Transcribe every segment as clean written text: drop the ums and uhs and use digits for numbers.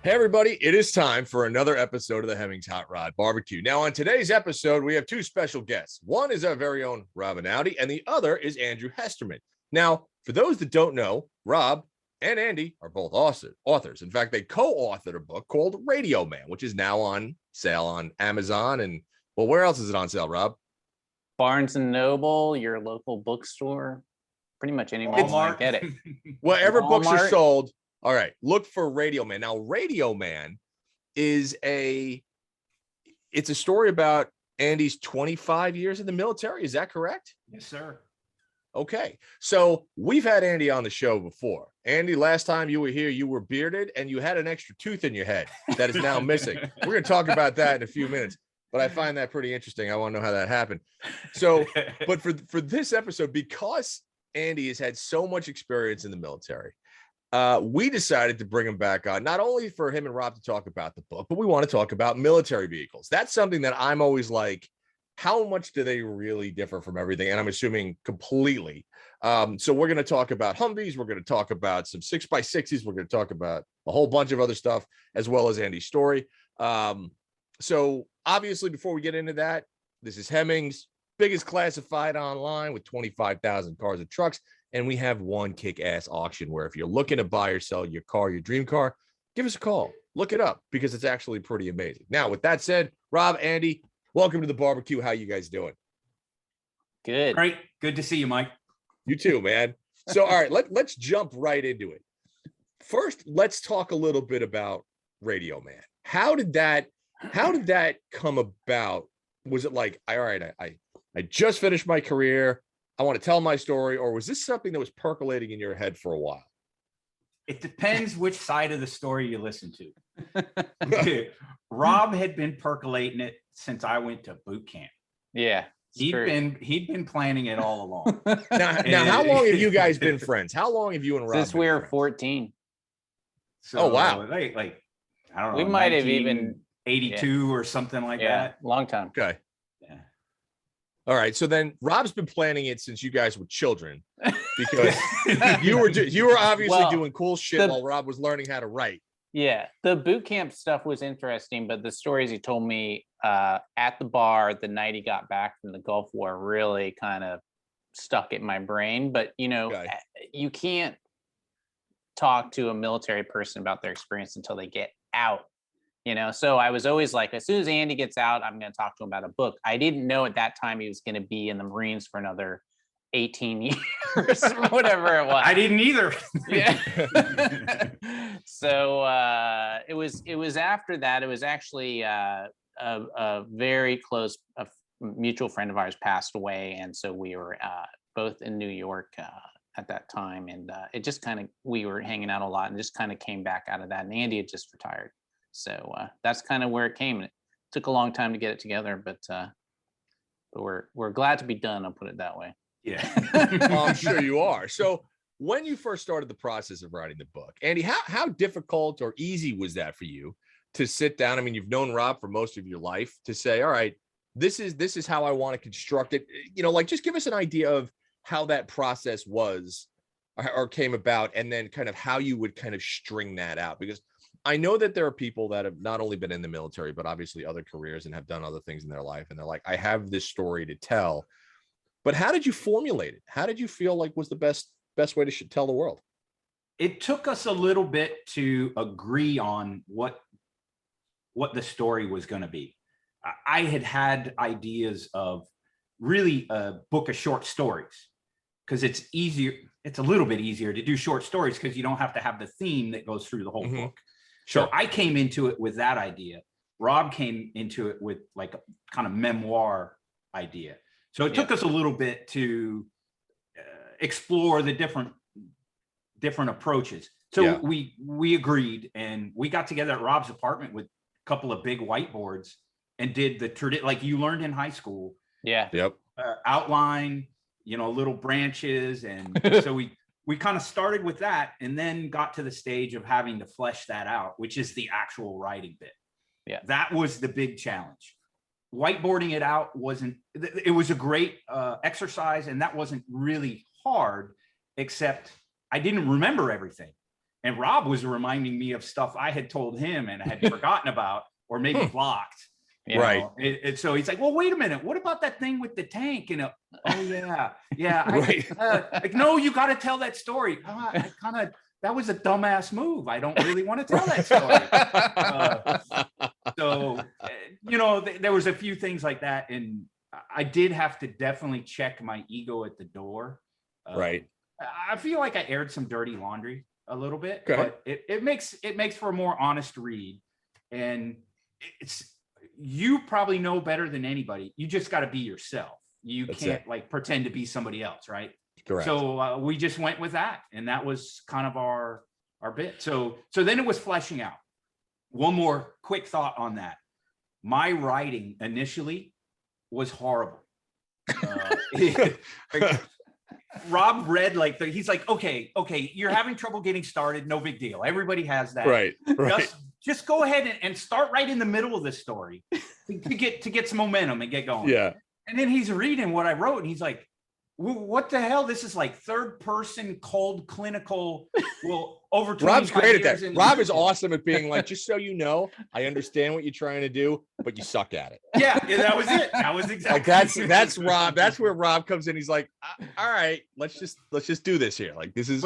Hey, everybody, it is time for another episode of the Hemmings Hot Rod Barbecue. Now, on today's episode, we have two special guests. One is our very own Rob Andy, and the other is Andrew Hesterman. Now, for those that don't know, Rob and Andy are both authors. In fact, they co-authored a book called Radioman, which is now on sale on Amazon. And, well, where else is it on sale, Rob? Barnes & Noble, your local bookstore, pretty much anywhere you want to get it. Wherever books are sold. All right, look for Radioman. Now, Radioman is it's a story about Andy's 25 years in the military. Is that correct? Yes, sir. Okay, so we've had Andy on the show before. Andy, last time you were here, you were bearded and you had an extra tooth in your head that is now missing. We're going to talk about that in a few minutes, but I find that pretty interesting. I want to know how that happened. So, but for this episode, because Andy has had so much experience in the military, we decided to bring him back on, not only for him and Rob to talk about the book, but we want to talk about military vehicles. That's something that I'm always like, how much do they really differ from everything? And I'm assuming completely. So we're going to talk about Humvees. We're going to talk about some 6x6s. We're going to talk about a whole bunch of other stuff, as well as Andy's story. So obviously, before we get into that, this is Hemmings, biggest classified online with 25,000 cars and trucks. And we have one kick-ass auction where if you're looking to buy or sell your car, your dream car, give us a call. Look it up because it's actually pretty amazing. Now, with that said, Rob, Andy, welcome to the barbecue. How you guys doing? Good. Great. Good to see you, Mike. You too, man. So, all right, let's jump right into it. First, let's talk a little bit about Radioman. How did that come about? Was it like, all right, I just finished my career, I want to tell my story, or was this something that was percolating in your head for a while? It depends which side of the story you listen to. Rob had been percolating it since I went to boot camp. Yeah. He'd been planning it all along. Now, how long have you guys been friends? How long have you and Rob Since we were friends? 14. So, oh, wow. Like I don't know. We might have even 82 or something like that. Long time. Okay. Yeah. All right. So then Rob's been planning it since you guys were children, because you were obviously doing cool shit while Rob was learning how to write. Yeah. The boot camp stuff was interesting, but the stories he told me at the bar the night he got back from the Gulf War really kind of stuck in my brain. But, you can't talk to a military person about their experience until they get out. So I was always like, as soon as Andy gets out, I'm going to talk to him about a book. I didn't know at that time he was going to be in the Marines for another 18 years, whatever it was. I didn't either. Yeah. So it was after that. It was actually a very close mutual friend of ours passed away, and so we were both in New York at that time, and it just kind of, we were hanging out a lot, and just kind of came back out of that. And Andy had just retired. So that's kind of where it came. It took a long time to get it together, but we're glad to be done. I'll put it that way. Yeah. Well, I'm sure you are. So when you first started the process of writing the book, Andy, how difficult or easy was that for you to sit down? I mean, you've known Rob for most of your life, to say, all right, this is how I want to construct it. Just give us an idea of how that process was or came about, and then kind of how you would kind of string that out. Because I know that there are people that have not only been in the military, but obviously other careers and have done other things in their life. And they're like, I have this story to tell. But how did you formulate it? How did you feel like was the best way to tell the world? It took us a little bit to agree on what the story was going to be. I had ideas of really a book of short stories, because it's easier. It's a little bit easier to do short stories because you don't have to have the theme that goes through the whole book. Sure. So I came into it with that idea. Rob came into it with like a kind of memoir idea. So it took us a little bit to explore the different approaches. So we agreed, and we got together at Rob's apartment with a couple of big whiteboards and did the like you learned in high school. Yeah. Yep. Outline, little branches, and so we kind of started with that, and then got to the stage of having to flesh that out, which is the actual writing bit. Yeah. That was the big challenge. Whiteboarding it out it was a great exercise, and that wasn't really hard, except I didn't remember everything. And Rob was reminding me of stuff I had told him and had forgotten about, or maybe blocked. Right. And so he's like, well, wait a minute. What about that thing with the tank? And oh yeah. Right. Like, no, you got to tell that story. That was a dumbass move. I don't really want to tell that story. There was a few things like that. And I did have to definitely check my ego at the door. Right. I feel like I aired some dirty laundry a little bit, okay. but it makes for a more honest read. And you probably know better than anybody. You just got to be yourself. You can't like pretend to be somebody else, right? Correct. So we just went with that, and that was kind of our bit. So then it was fleshing out. One more quick thought on that. My writing initially was horrible. Rob read he's like, okay, you're having trouble getting started. No big deal. Everybody has that. Right. Just go ahead and start right in the middle of the story to get some momentum and get going. Yeah. And then he's reading what I wrote, and he's like, what the hell? This is like third person, cold, clinical. Well, over 25 Rob's great at that. Rob is awesome. awesome at being like, just so you know, I understand what you're trying to do, but you suck at it. Yeah, that was it. That was exactly like that's Rob. That's where Rob comes in. He's like, all right, let's just do this here. Like this is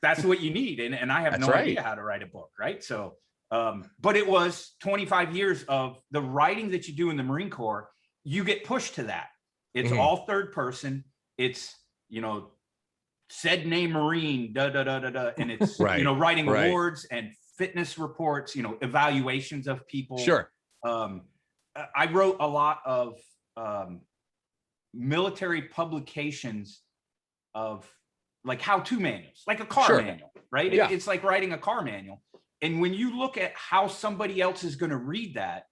that's what you need. And I have no idea how to write a book, right? So but it was 25 years of the writing that you do in the Marine Corps. You get pushed to that. It's all third person. It's, said name Marine, and it's, writing awards and fitness reports, evaluations of people. Sure. I wrote a lot of military publications of like how-to manuals, like a car manual, right? Yeah. It's like writing a car manual. And when you look at how somebody else is going to read that,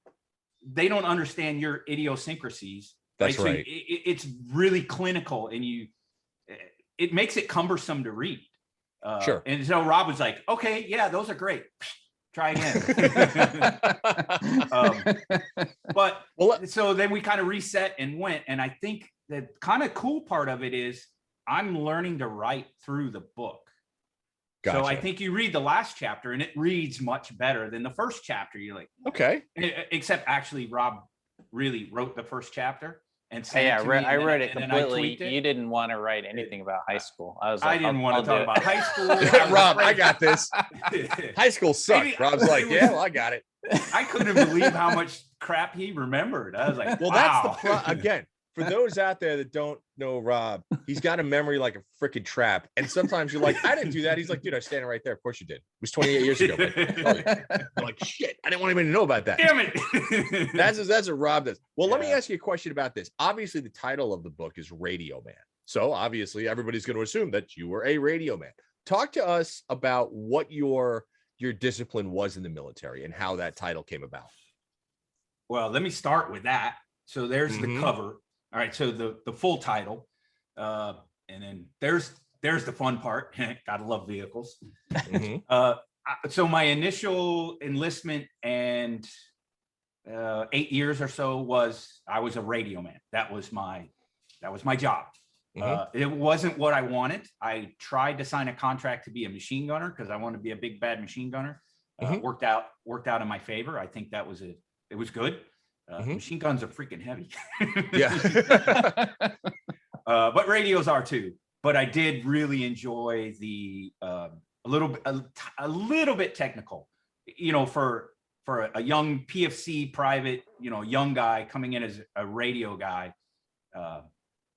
they don't understand your idiosyncrasies. That's right. So it's really clinical, and it makes it cumbersome to read. Sure. And so Rob was like, okay, yeah, those are great. Try again. So then we kind of reset and went. And I think the kind of cool part of it is I'm learning to write through the book. Gotcha. So I think you read the last chapter and it reads much better than the first chapter. You're like, okay. Except actually Rob really wrote the first chapter. And I read it completely. You didn't want to write anything about high school. I didn't want to talk about high school. Rob, I got this. High school sucked. Rob's like, well, I got it. I couldn't believe how much crap he remembered. I was like, well, wow. That's the again. For those out there that don't know Rob, he's got a memory like a freaking trap. And sometimes you're like, I didn't do that. He's like, dude, I was standing right there. Of course you did. It was 28 years ago. I'm like, shit, I didn't want anybody to know about that. Damn it. That's what Rob does. Well, let me ask you a question about this. Obviously, the title of the book is Radioman. So obviously, everybody's going to assume that you were a radio man. Talk to us about what your discipline was in the military and how that title came about. Well, let me start with that. So there's the cover. All right, so the full title, and then there's the fun part. Gotta love vehicles. So my initial enlistment and 8 years or so I was a radio man. That was my job. It wasn't what I wanted. I tried to sign a contract to be a machine gunner because I wanted to be a big bad machine gunner. Worked out in my favor. I think it was good. Machine guns are freaking heavy. Yeah. But radios are too. But I did really enjoy the a little bit technical, for a young PFC private, young guy coming in as a radio guy.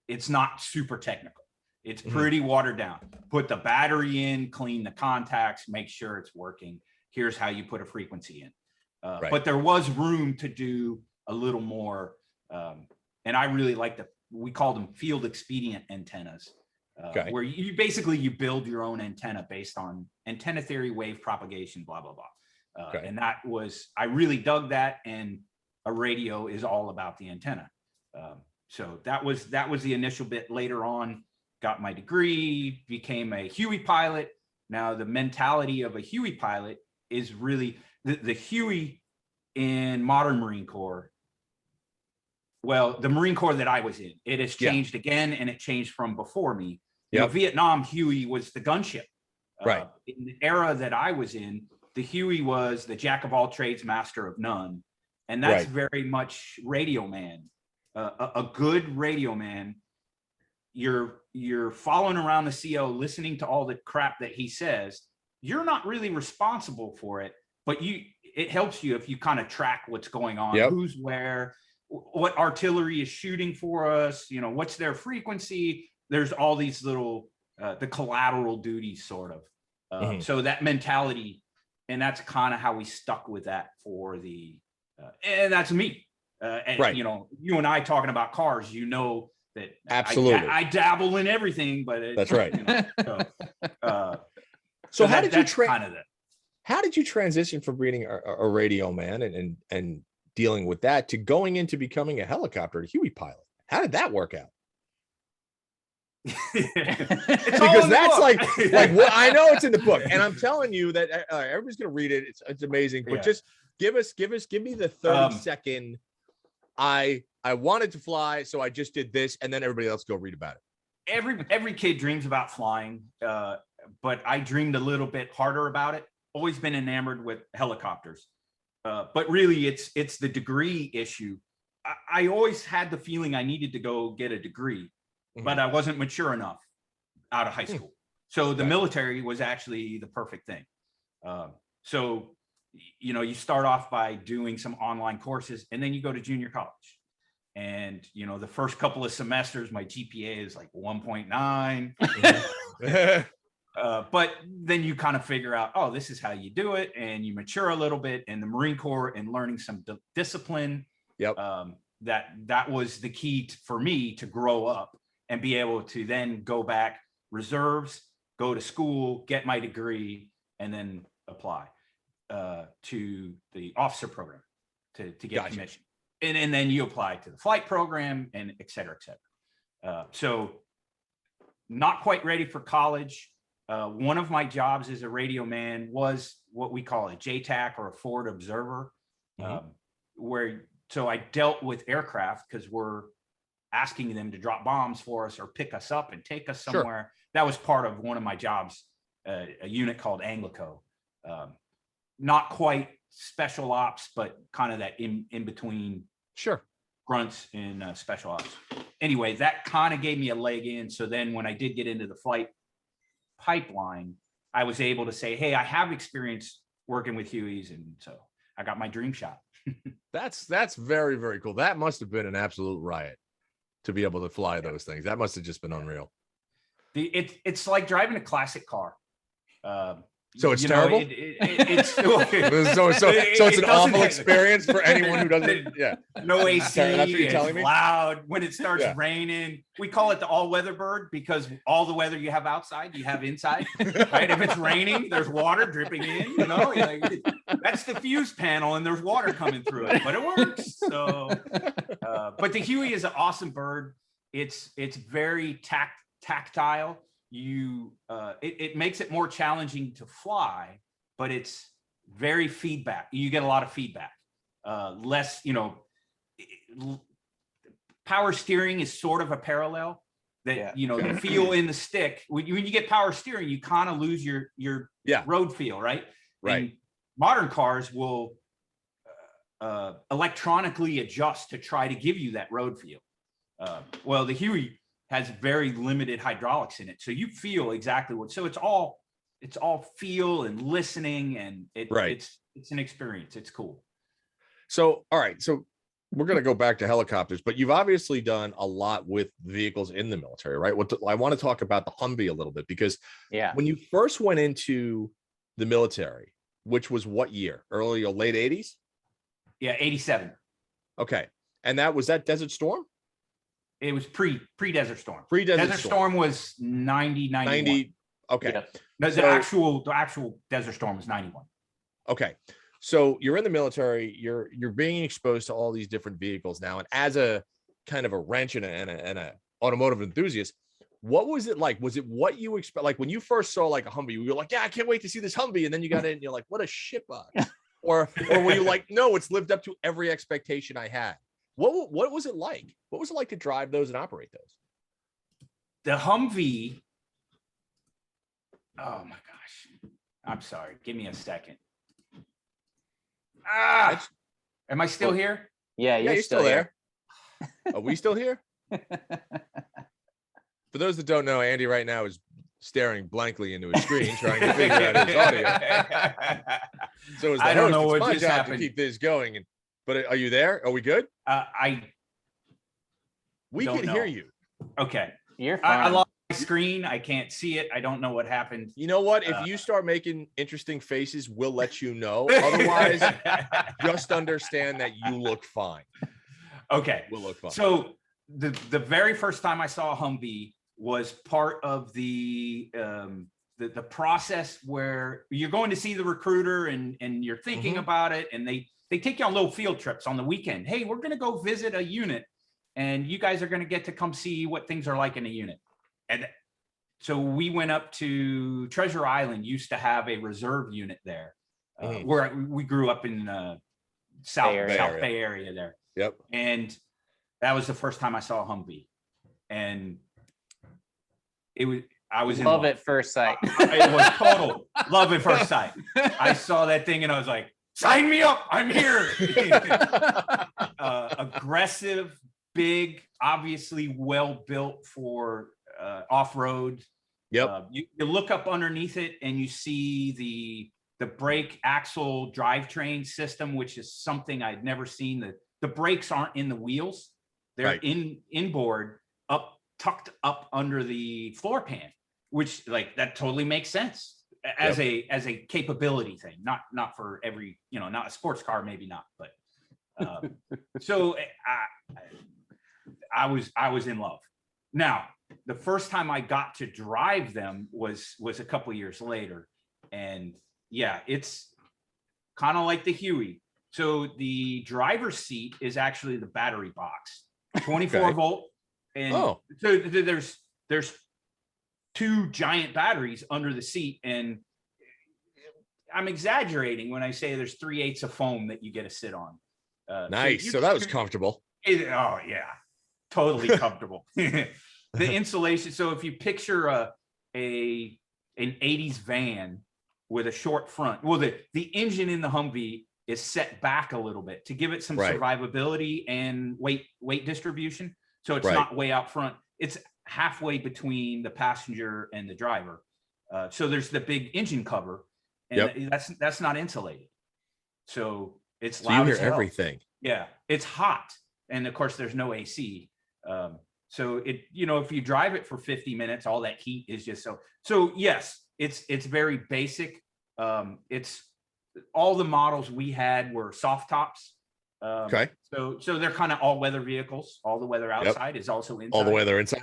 It's not super technical. It's pretty watered down. Put the battery in, clean the contacts, make sure it's working. Here's how you put a frequency in. But there was room to do a little more, and I really like we called them field expedient antennas, where you build your own antenna based on antenna theory, wave propagation, blah blah blah. And I really dug that, and a radio is all about the antenna. So that was the initial bit. Later on, got my degree, became a Huey pilot. Now the mentality of a Huey pilot is really the Huey in modern Marine Corps. Well, the Marine Corps that I was in, it has changed again, and it changed from before me. Vietnam, Huey was the gunship. Right. In the era that I was in, the Huey was the jack of all trades, master of none. And that's very much radio man. A good radio man, you're following around the CO, listening to all the crap that he says. You're not really responsible for it, but it helps you if you kind of track what's going on, who's where, what artillery is shooting for us, what's their frequency. There's all these little the collateral duties sort of. So that mentality, and that's kind of how we stuck with that for the and that's me. And you and I talking about cars, that absolutely I dabble in everything, but that's right. So how did you transition from being a radio man and dealing with that to going into becoming a helicopter Huey pilot? How did that work out? Because that's like what I know it's in the book, and I'm telling you that everybody's gonna read it. It's amazing, but just give me the 30-second. I wanted to fly, so I just did this, and then everybody else go read about it. Every kid dreams about flying, but I dreamed a little bit harder about it. Always been enamored with helicopters, but really it's the degree issue. I always had the feeling I needed to go get a degree, but I wasn't mature enough out of high school. So the military was actually the perfect thing. So you start off by doing some online courses, and then you go to junior college. And, the first couple of semesters, my GPA is like 1.9. But then you kind of figure out, oh, this is how you do it. And you mature a little bit in the Marine Corps and learning some discipline. That was the key for me to grow up and be able to then go back reserves, go to school, get my degree, and then apply to the officer program to get commissioned. And then you apply to the flight program, and et cetera, et cetera. So not quite ready for college. One of my jobs as a radio man was what we call a JTAC, or a forward observer, so I dealt with aircraft because we're asking them to drop bombs for us or pick us up and take us somewhere. That was part of one of my jobs, a unit called Anglico. Not quite special ops, but kind of that in between grunts and special ops. Anyway, that kind of gave me a leg in. So then when I did get into the flight pipeline, I was able to say, hey, I have experience working with Hueys, and so I got my dream shot. That's very, very cool. That must have been an absolute riot to be able to fly those things. That must have just been unreal. It's like driving a classic car. So it's terrible. It's so it's an awful experience for anyone who doesn't. No AC. That's what you're telling me. Loud when it starts raining. We call it the all-weather bird because all the weather you have outside, you have inside. Right? If it's raining, there's water dripping in. That's the fuse panel, and there's water coming through it, but it works. So, but the Huey is an awesome bird. It's very tactile. It makes it more challenging to fly, but it's very feedback. You get a lot of feedback. Less, power steering is sort of a parallel that, the feel in the stick. When you get power steering, you kind of lose your road feel, right? Right. And modern cars will electronically adjust to try to give you that road feel. Well, the Huey has very limited hydraulics in it, so you feel exactly what. So it's all feel and listening, and it's an experience. It's cool. So all right, so we're gonna go back to helicopters, but you've obviously done a lot with vehicles in the military, right? I want to talk about the Humvee a little bit, because when you first went into the military, which was what year? Early or late 80s? Yeah, 87. Okay, and that was Desert Storm. It was pre-Desert Storm. Desert Storm was 90. Okay. Yeah. The actual Desert Storm was 91. Okay. So you're in the military, you're being exposed to all these different vehicles now. And as a kind of a wrench and a automotive enthusiast, what was it like? Was it what you expect? Like when you first saw like a Humvee, you were like, yeah, I can't wait to see this Humvee. And then you got in and you're like, what a shitbox. or were you like, no, it's lived up to every expectation I had? What was it like? What was it like to drive those and operate those? The Humvee, oh my gosh. I'm sorry. Give me a second. Ah, am I still here? Yeah, you're still there. Are we still here? For those that don't know, Andy right now is staring blankly into his screen, trying to figure out his audio. So as the host, it's my job to keep this going. But are you there? Are we good? We can hear you. Okay. You're fine. I lost my screen. I can't see it. I don't know what happened. You know what? If you start making interesting faces, we'll let you know. Otherwise, just understand that you look fine. Okay. We'll look fine. So the very first time I saw a Humvee was part of the process where you're going to see the recruiter and you're thinking about it, and they take you on little field trips on the weekend. Hey, we're going to go visit a unit, and you guys are going to get to come see what things are like in a unit. And so we went up to Treasure Island, used to have a reserve unit there, where we grew up in South Bay Area there. Yep. And that was the first time I saw a Humvee, and I was in love at first sight. It was total love at first sight. I saw that thing and I was like, sign me up, I'm here. Aggressive, big, obviously well built for off-road. Yep. You look up underneath it and you see the brake axle drivetrain system, which is something I'd never seen. The brakes aren't in the wheels. They're inboard, tucked up under the floor pan, which that totally makes sense as a capability thing, not for every, not a sports car, maybe not, but so I was in love. Now, the first time I got to drive them was a couple years later, and yeah, it's kind of like the Huey. So the driver's seat is actually the battery box, 24 volt. And so there's two giant batteries under the seat, and I'm exaggerating when I say there's 3/8 of foam that you get to sit on. Nice. So that was comfortable. Oh yeah, totally comfortable. The insulation. So if you picture an 80s van with a short front, well, the engine in the Humvee is set back a little bit to give it some survivability and weight distribution. So it's not way out front. It's halfway between the passenger and the driver. So there's the big engine cover, and that's not insulated. So it's loud. You hear everything. Yeah, it's hot, and of course there's no AC. So it, if you drive it for 50 minutes, all that heat is just so yes, it's very basic. It's all the models we had were soft tops. So they're kind of all-weather vehicles. All the weather outside is also inside. All the weather inside.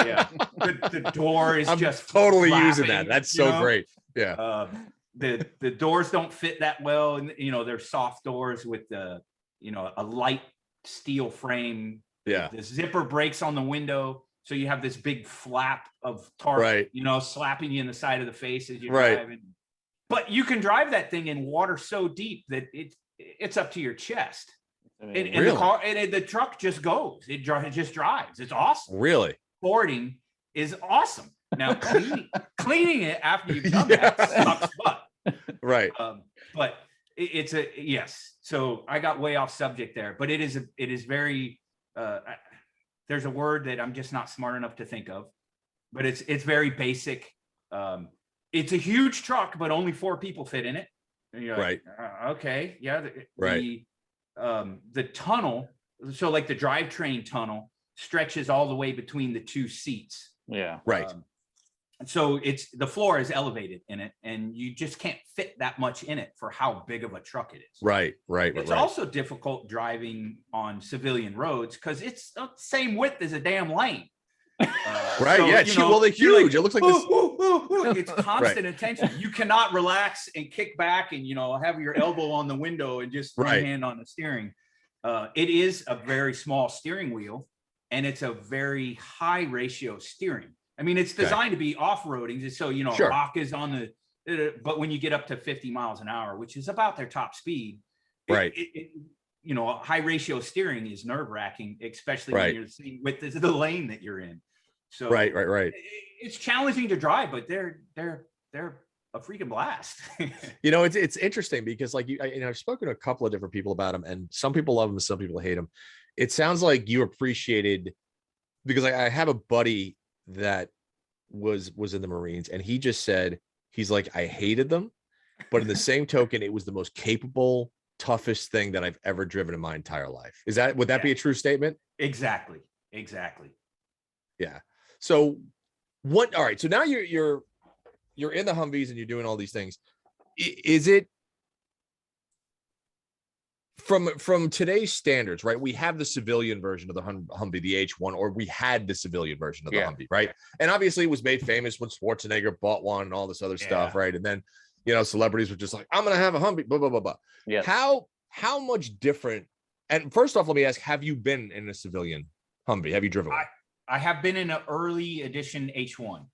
Yeah. The door is just totally flapping, using that. That's so great. Yeah. The doors don't fit that well, and they're soft doors with a light steel frame. Yeah. The zipper breaks on the window, so you have this big flap of tarp, slapping you in the side of the face as you're driving. But you can drive that thing in water so deep that it's up to your chest. And the car and the truck just goes. It just drives. It's awesome. Really? Boarding is awesome. Now cleaning it after you've done that sucks butt. Right. But it's a yes. So I got way off subject there, but it is very there's a word that I'm just not smart enough to think of, but it's very basic. It's a huge truck, but only 4 people fit in it. And you're like, okay, yeah. The tunnel, so like the drivetrain tunnel stretches all the way between the 2 seats. Yeah. Right. So the floor is elevated in it, and you just can't fit that much in it for how big of a truck it is. Right. It's also difficult driving on civilian roads because it's the same width as a damn lane. They're huge. It looks like this. It's constant attention. You cannot relax and kick back and have your elbow on the window and just one hand on the steering. It is a very small steering wheel, and it's a very high ratio steering. I mean, it's designed to be off-roading, so rock is on the. But when you get up to 50 miles an hour, which is about their top speed, high ratio steering is nerve-wracking, especially when you're seeing with the lane that you're in. So right. It's challenging to drive, but they're a freaking blast. You know, it's interesting because like I've spoken to a couple of different people about him, and some people love him, some people hate him. It sounds like you appreciated, because I have a buddy that was in the Marines, and he just said, he's like, I hated them, but in the same token, it was the most capable, toughest thing that I've ever driven in my entire life. Would that be a true statement? Exactly. Yeah. So all right. So now you're in the Humvees and you're doing all these things. Is it from today's standards, right? We have the civilian version of the Humvee, the H1, or we had the civilian version of the Humvee, right? And obviously it was made famous when Schwarzenegger bought one and all this other stuff, right? And then, you know, celebrities were just like, I'm going to have a Humvee, blah, blah, blah, blah. Yeah. How much different? And first off, let me ask, have you been in a civilian Humvee? Have you driven one? I have been in an early edition H1.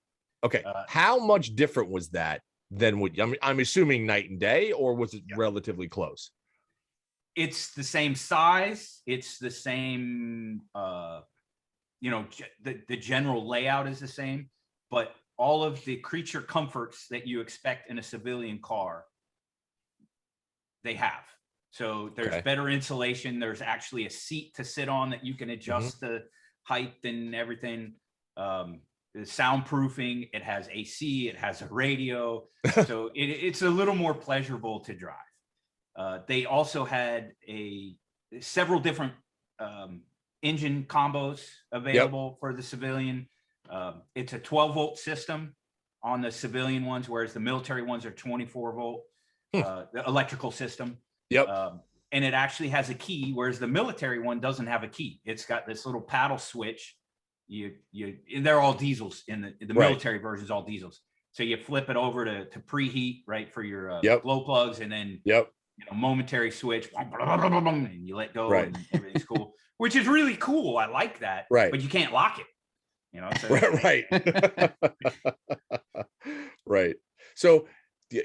Okay. How much different was that than what I'm assuming night and day, or was it relatively close? It's the same size. It's the same, you know, the general layout is the same, but all of the creature comforts that you expect in a civilian car, they have. So there's better insulation. There's actually a seat to sit on that you can adjust the height and everything. The soundproofing, it has AC, it has a radio. So it's a little more pleasurable to drive. They also had several different engine combos available for the civilian. It's a 12-volt system on the civilian ones, whereas the military ones are 24-volt the electrical system. And it actually has a key, whereas the military one doesn't have a key. It's got this little paddle switch. And they're all diesels. In the military version is all diesels. So you flip it over to preheat, right, for your glow plugs, and then you know, momentary switch, and you let go, and everything's cool, which is really cool. I like that, but you can't lock it, you know. So. Right. So do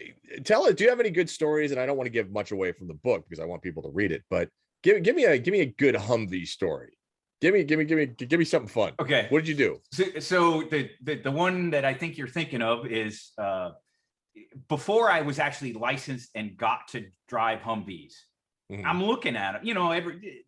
you have any good stories? And I don't want to give much away from the book because I want people to read it, but give me a good Humvee story. Give me something fun. Okay. What did you do? So the one that I think you're thinking of is before I was actually licensed and got to drive Humvees. I'm looking at them, you know, every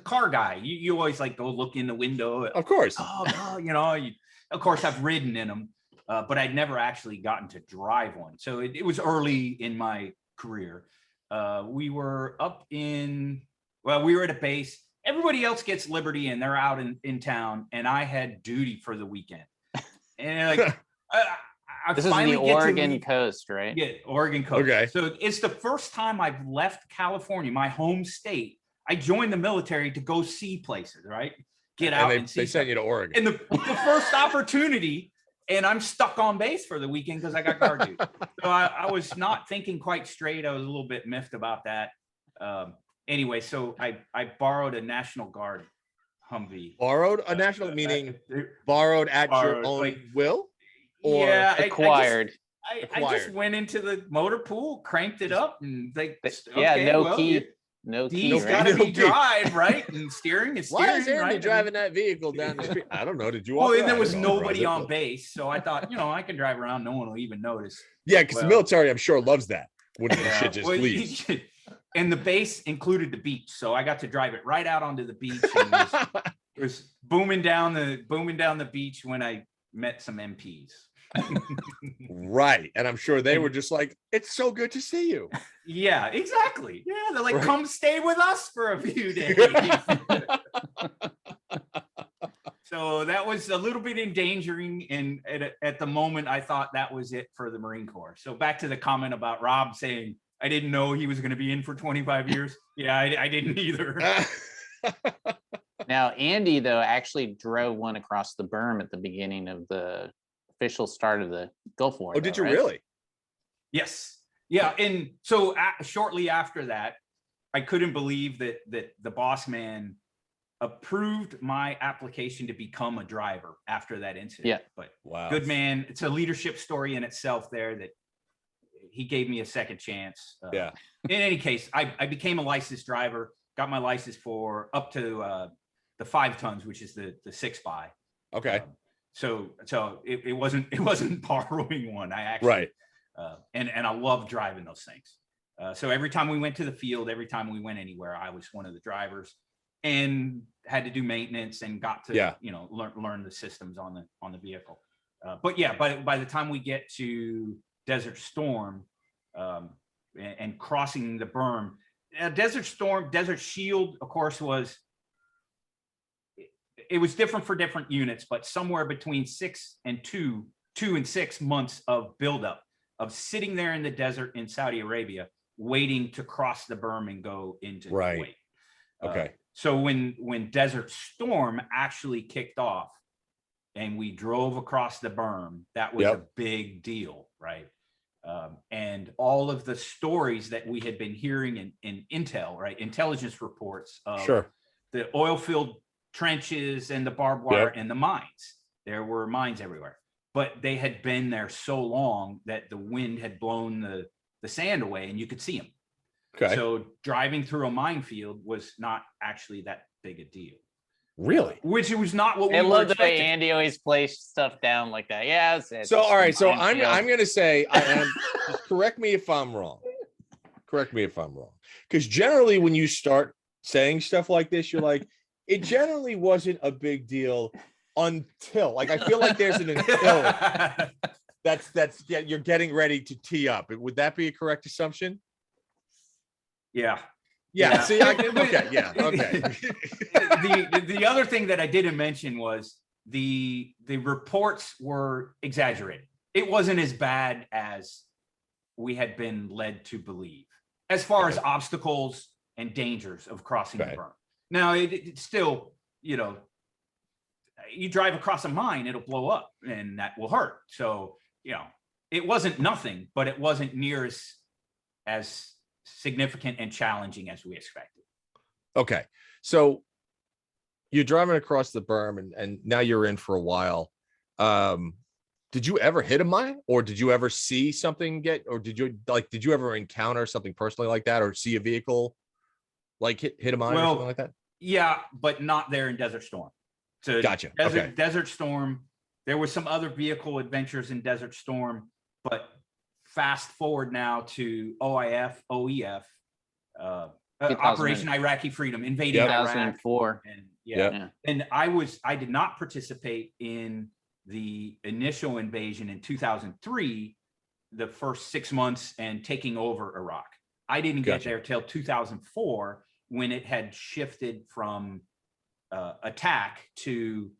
car guy, you always like go look in the window. Of course. Oh, you know, of course I've ridden in them, but I'd never actually gotten to drive one. So it was early in my career. We were we were at a base. Everybody else gets liberty and they're out in town, and I had duty for the weekend. And like, this is the Oregon coast, right? Yeah, Oregon coast. Okay. So it's the first time I've left California, my home state. I joined the military to go see places, right? Get out and see. They sent you to Oregon. And the first opportunity, and I'm stuck on base for the weekend because I got guard duty. So I was not thinking quite straight. I was a little bit miffed about that. Anyway, so I borrowed a National Guard Humvee. Borrowed a national, meaning borrowed at your own will? Or acquired? I just went into the motor pool, cranked it up, and no key. He's got to be drive, right? And steering is steering. Why is Andy driving that vehicle down the street? I don't know. Did you walk? Well, and there was nobody on base, so I thought, you know, I can drive around. No one will even notice. Yeah, because the military, I'm sure, loves that. Wouldn't shit just leave? And the base included the beach, so I got to drive it right out onto the beach. And it was booming down the beach when I met some MPs. Right, and I'm sure they were just like, "It's so good to see you." Yeah, exactly. Yeah, they're like, "Come stay with us for a few days." So that was a little bit endangering, and at the moment, I thought that was it for the Marine Corps. So back to the comment about Rob saying, I didn't know he was going to be in for 25 years. Yeah, I didn't either. Now, Andy, though, actually drove one across the berm at the beginning of the official start of the Gulf War. Oh, did you really? Yes. Yeah. And so shortly after that, I couldn't believe that the boss man approved my application to become a driver after that incident. Yeah. But good man. It's a leadership story in itself there that he gave me a second chance. In any case, I became a licensed driver, got my license for up to the 5 tons, which is the 6x. Okay. So it wasn't borrowing one. I actually And I love driving those things. So every time we went to the field, every time we went anywhere, I was one of the drivers and had to do maintenance and got to, learn the systems on the vehicle. But yeah, by the time we get to Desert Storm and crossing the berm, Desert Shield, of course, it was different for different units, but somewhere between 2 and 6 months of buildup of sitting there in the desert in Saudi Arabia, waiting to cross the berm and go into Kuwait. Okay. So when Desert Storm actually kicked off and we drove across the berm, that was a big deal, right? And all of the stories that we had been hearing in intel, right? Intelligence reports of the oil field trenches and the barbed wire and the mines. There were mines everywhere, but they had been there so long that the wind had blown the sand away and you could see them. Okay. So driving through a minefield was not actually that big a deal. Really? Which it was not what we were expecting. I love the way Andy always plays stuff down like that. Yeah. So, all right. So I'm going to say, correct me if I'm wrong. Correct me if I'm wrong. Because generally when you start saying stuff like this, you're like, it generally wasn't a big deal until, like, I feel like there's an until that's you're getting ready to tee up. Would that be a correct assumption? Yeah. Yeah. See, okay. Yeah. Okay. The other thing that I didn't mention was the reports were exaggerated. It wasn't as bad as we had been led to believe, as far as obstacles and dangers of crossing the berm. Now, it's still, you drive across a mine, it'll blow up and that will hurt. So, it wasn't nothing, but it wasn't near as significant and challenging as we expected. Okay. So you're driving across the berm and now you're in for a while. Did you ever hit a mine, or did you ever see something did you ever encounter something personally like that, or see a vehicle like hit a mine or something like that? Yeah, but not there in Desert Storm. So gotcha. Desert Storm, there was some other vehicle adventures in Desert Storm, but fast forward now to OEF, Operation Iraqi Freedom, invading Iraq. 2004. And I did not participate in the initial invasion in 2003, the first 6 months and taking over Iraq. I didn't get there till 2004, when it had shifted from attack to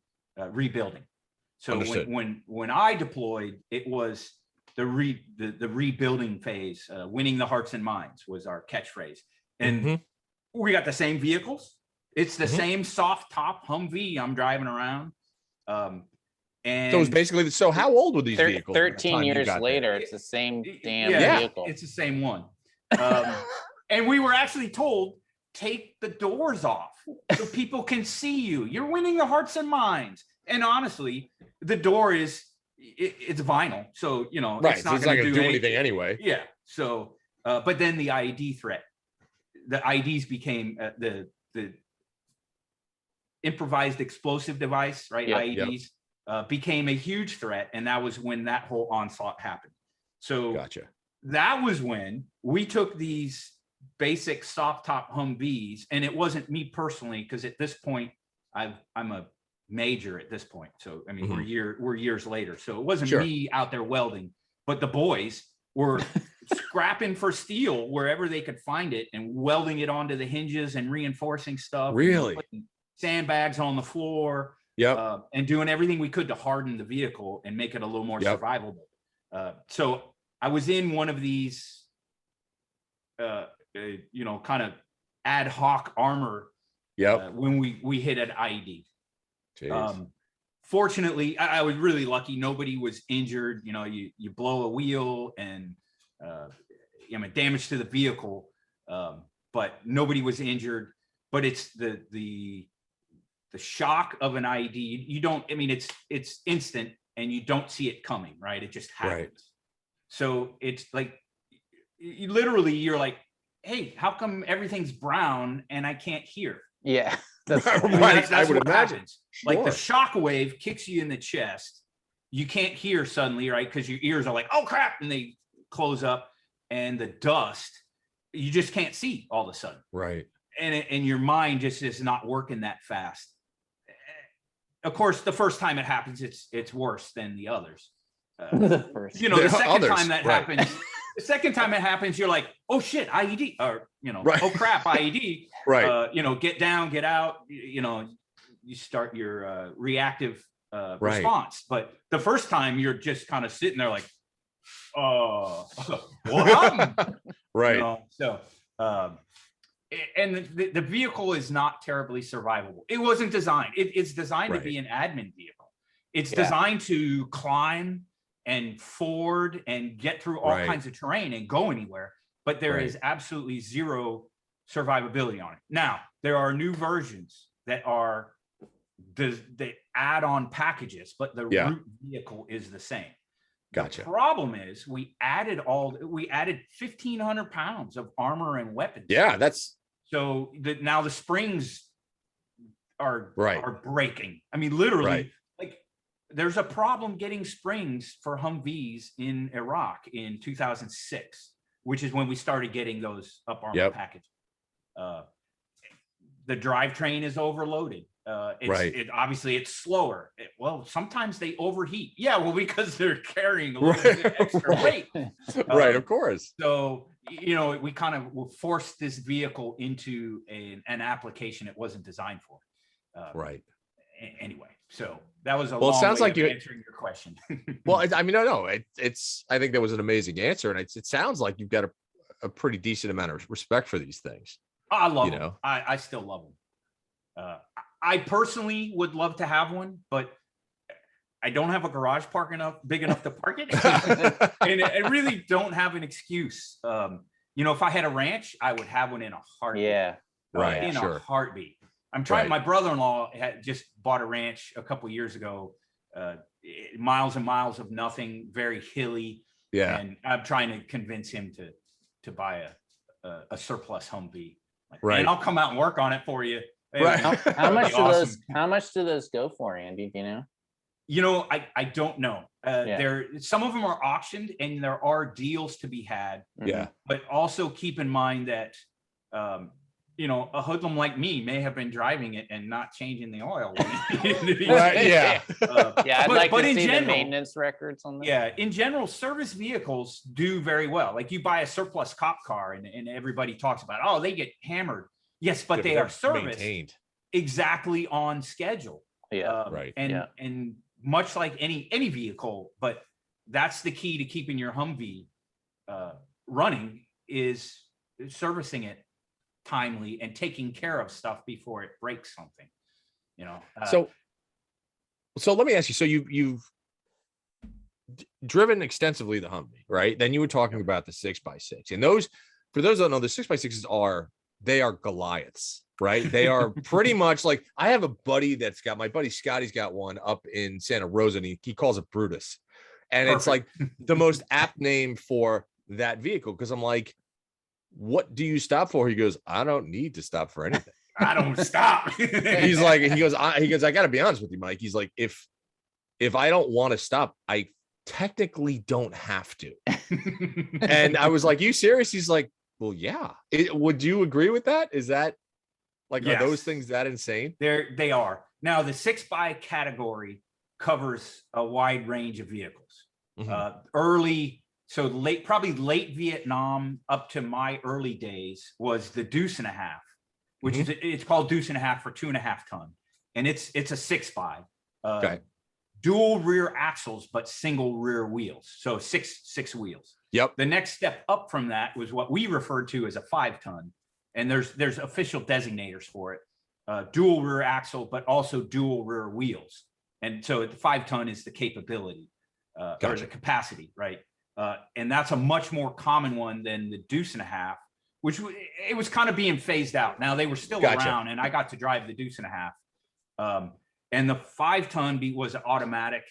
rebuilding. So when I deployed, it was the rebuilding phase. Winning the hearts and minds was our catchphrase. And we got the same vehicles. It's the same soft top Humvee I'm driving around. And so it was basically, so how old were these vehicles? 13 years later, it's the same damn vehicle. It's the same one. And we were actually told, take the doors off so people can see you. You're winning the hearts and minds. And honestly, the door it's vinyl. So, it's not going to do anything anyway. Yeah. So, but then the IED threat, the IEDs became the improvised explosive device, right? IEDs became a huge threat. And that was when that whole onslaught happened. So that was when we took these basic soft top Humvees, and it wasn't me personally, because at this point I'm a major at this point. So I mean, we're years later. So it wasn't me out there welding, but the boys were scrapping for steel wherever they could find it and welding it onto the hinges and reinforcing stuff. Really? Putting sandbags on the floor. And doing everything we could to harden the vehicle and make it a little more survivable. So I was in one of these kind of ad hoc armor when we hit an IED. Fortunately, I was really lucky. Nobody was injured. You blow a wheel and damage to the vehicle, but nobody was injured. But it's the shock of an IED. It's instant and you don't see it coming, right? It just happens. Right. So it's like, you're like, hey, how come everything's brown and I can't hear? Yeah. That's I would imagine. Sure. Like the shock wave kicks you in the chest. You can't hear suddenly, right? Because your ears are like, oh crap. And they close up and the dust, you just can't see all of a sudden. Right. And your mind just is not working that fast. Of course, the first time it happens, it's worse than the others. The first. You know, the second time that happens, the second time it happens, you're like, oh shit, IED, or, you know, oh crap, IED. Right. You know, get down, get out, you know, you start your reactive response. But the first time you're just kind of sitting there like, what happened? Right. You know? So, and the vehicle is not terribly survivable. It wasn't designed. It's designed to be an admin vehicle. It's designed to climb and ford and get through all kinds of terrain and go anywhere. But there is absolutely zero survivability on it. Now, there are new versions that are the add-on packages, but the root vehicle is the same. Gotcha. The problem is we added 1,500 pounds of armor and weapons. Yeah, that's so now the springs are breaking. I mean, literally, like there's a problem getting springs for Humvees in Iraq in 2006, which is when we started getting those up armor packages. The drivetrain is overloaded. Obviously it's slower. Well, sometimes they overheat. Yeah, well, because they're carrying a little bit extra weight. Right, of course. So, you know, we kind of forced this vehicle into an application it wasn't designed for. Anyway, so that was a long it sounds way like of you answering your question. Well, I mean, no, it's. I think that was an amazing answer, and it sounds like you've got a pretty decent amount of respect for these things. I love them. I still love them. I personally would love to have one, but I don't have a garage big enough to park it. And I really don't have an excuse. You know, if I had a ranch, I would have one in a heartbeat. Yeah. In a heartbeat. I'm trying, my brother-in-law had just bought a ranch a couple of years ago, miles and miles of nothing, very hilly. Yeah. And I'm trying to convince him to buy a surplus Humvee. Like, and I'll come out and work on it for you. Right. How much do those go for, Andy? Do you know? You know, I don't know. Some of them are auctioned and there are deals to be had. Yeah. But also keep in mind that you know, a hoodlum like me may have been driving it and not changing the oil. Yeah. I'd like to see the maintenance records on that. Yeah, in general, service vehicles do very well. Like you buy a surplus cop car and everybody talks about, oh, they get hammered. Yes, but they are serviced exactly on schedule. Yeah, And much like any vehicle, but that's the key to keeping your Humvee running is servicing it timely and taking care of stuff before it breaks something. You know. So let me ask you. So you've driven extensively the Humvee, right? Then you were talking about the 6x6, and those, for those that don't know, the 6x6s are Goliaths, right? They are pretty much like, I have a buddy my buddy Scotty's got one up in Santa Rosa, and he calls it Brutus. And It's like the most apt name for that vehicle. Cause I'm like, what do you stop for? He goes, I don't need to stop for anything. I don't stop. He goes, I gotta be honest with you, Mike. He's like, if I don't want to stop, I technically don't have to. And I was like, you serious? He's like, well, yeah. Would you agree with that? Is that like, are those things that insane? They are. Now, the 6x category covers a wide range of vehicles. Probably late Vietnam up to my early days was the Deuce and a Half, which is, it's called Deuce and a Half for 2.5 ton. And it's a 6x. Dual rear axles, but single rear wheels. So six wheels. Yep. The next step up from that was what we referred to as a 5 ton. And there's official designators for it. Dual rear axle, but also dual rear wheels. And so the 5 ton is the capability or the capacity, right? And that's a much more common one than the Deuce and a Half, which it was kind of being phased out. Now they were still around, and I got to drive the Deuce and a Half. And the 5 ton was automatic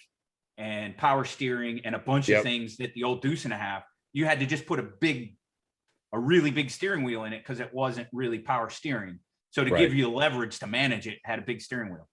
and power steering and a bunch of things that the old Deuce and a Half, you had to just put a really big steering wheel in it because it wasn't really power steering. So to give you the leverage to manage it, had a big steering wheel.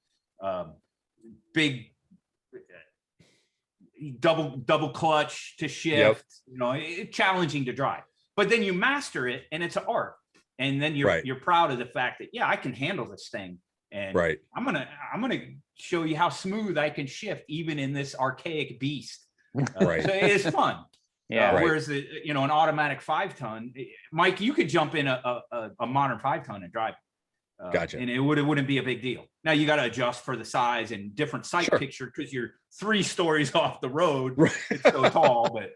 double clutch to shift, you know, it's challenging to drive, but then you master it and it's an art. And then you're proud of the fact that, yeah, I can handle this thing. And I'm going to show you how smooth I can shift even in this archaic beast. So it's fun. Whereas an automatic 5-ton, Mike, you could jump in a modern 5-ton and drive. Gotcha. And it wouldn't be a big deal. Now you got to adjust for the size and different sight picture because you're 3 stories off the road. It's so tall, but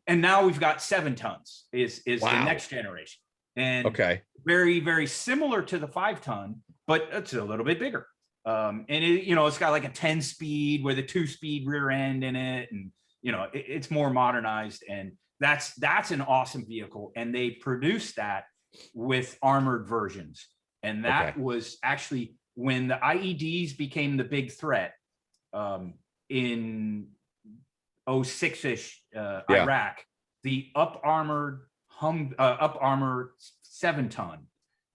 and now we've got 7 tons is the next generation. And very, very similar to the 5-ton, but it's a little bit bigger. And it's got like a 10-speed with a 2-speed rear end in it, and it's more modernized, and that's an awesome vehicle. And they produced that with armored versions, and that was actually when the IEDs became the big threat in 06-ish Iraq. The up armored 7-ton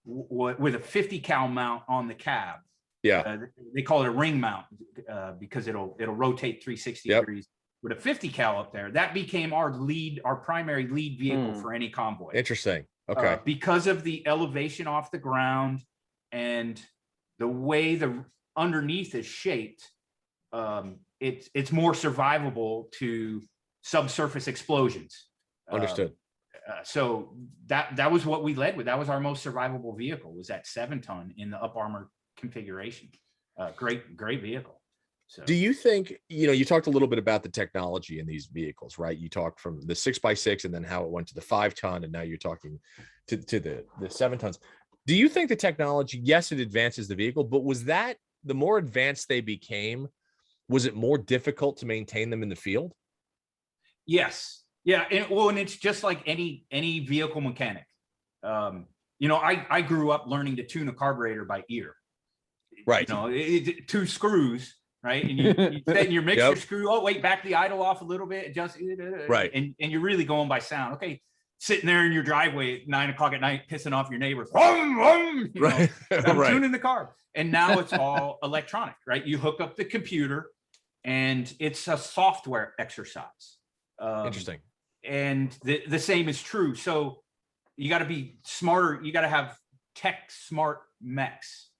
with a 50 cal mount on the cab. They call it a ring mount because it'll rotate 360 degrees. With a 50 cal up there, that became our primary lead vehicle for any convoy. Interesting. Because of the elevation off the ground and the way the underneath is shaped, it's more survivable to subsurface explosions. Understood. So that was what we led with. That was our most survivable vehicle, was that 7-ton in the up armor configuration. Great vehicle. So, do you think, you talked a little bit about the technology in these vehicles, right? You talked from the 6x6 and then how it went to the 5-ton, and now you're talking to the 7 tons. Do you think the technology, yes, it advances the vehicle, but was that the more advanced they became, was it more difficult to maintain them in the field? Yes. Yeah. And it's just like any vehicle mechanic. I grew up learning to tune a carburetor by ear. Right. 2 screws. Right. And you set your mixture screw. Oh, wait, back the idle off a little bit. Adjust. Right. And you're really going by sound. Okay. Sitting there in your driveway at 9 o'clock at night, pissing off your neighbors. I'm tuning the car. And now it's all electronic, right? You hook up the computer and it's a software exercise. Interesting. And the same is true. So you got to be smarter. You got to have tech smart mechs.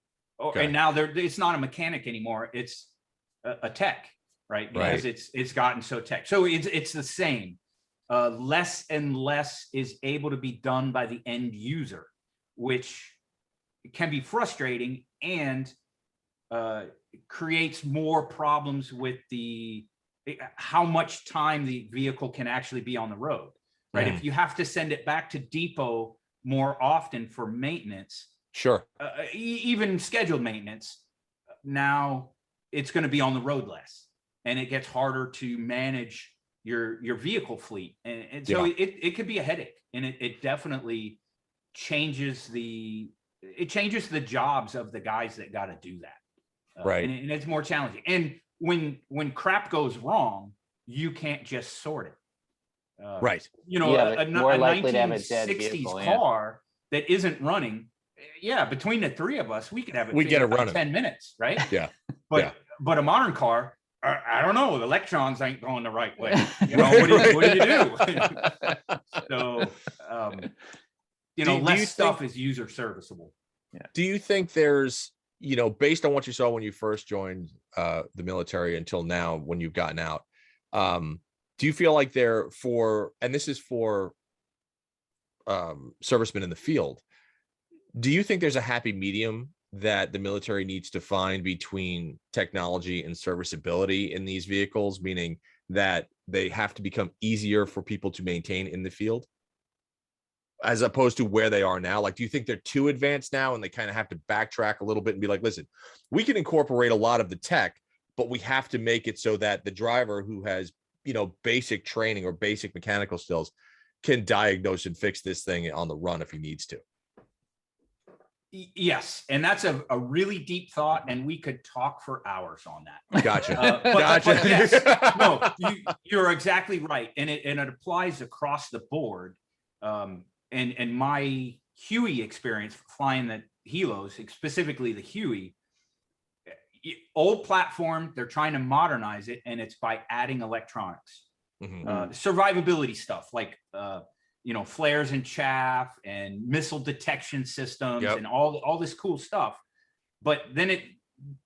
And now it's not a mechanic anymore. It's a tech, right? Because it's gotten so tech. So it's the same. Less and less is able to be done by the end user, which can be frustrating and creates more problems with how much time the vehicle can actually be on the road, right? If you have to send it back to depot more often for maintenance, even scheduled maintenance, now it's going to be on the road less, and it gets harder to manage your vehicle fleet. And so it could be a headache, and it definitely changes the jobs of the guys that got to do that. And it's more challenging. And when crap goes wrong, you can't just sort it. A 1960s car that isn't running, between the 3 of us, we could have it. We get it running 10 minutes, right? But a modern car, I don't know. The electrons ain't going the right way. What do you do? So, less stuff is user serviceable. Do you think there's, based on what you saw when you first joined the military until now, when you've gotten out, do you feel like and this is for servicemen in the field, do you think there's a happy medium that the military needs to find between technology and serviceability in these vehicles, meaning that they have to become easier for people to maintain in the field as opposed to where they are now? Like, do you think they're too advanced now and they kind of have to backtrack a little bit and be like, listen, we can incorporate a lot of the tech, but we have to make it so that the driver who has, basic training or basic mechanical skills can diagnose and fix this thing on the run if he needs to? Yes, and that's a really deep thought, and we could talk for hours on that. Gotcha. But yes, no, you're exactly right, and it applies across the board. And my Huey experience flying the helos, specifically the Huey, old platform, they're trying to modernize it, and it's by adding electronics, survivability stuff like flares and chaff and missile detection systems and all this cool stuff. But then it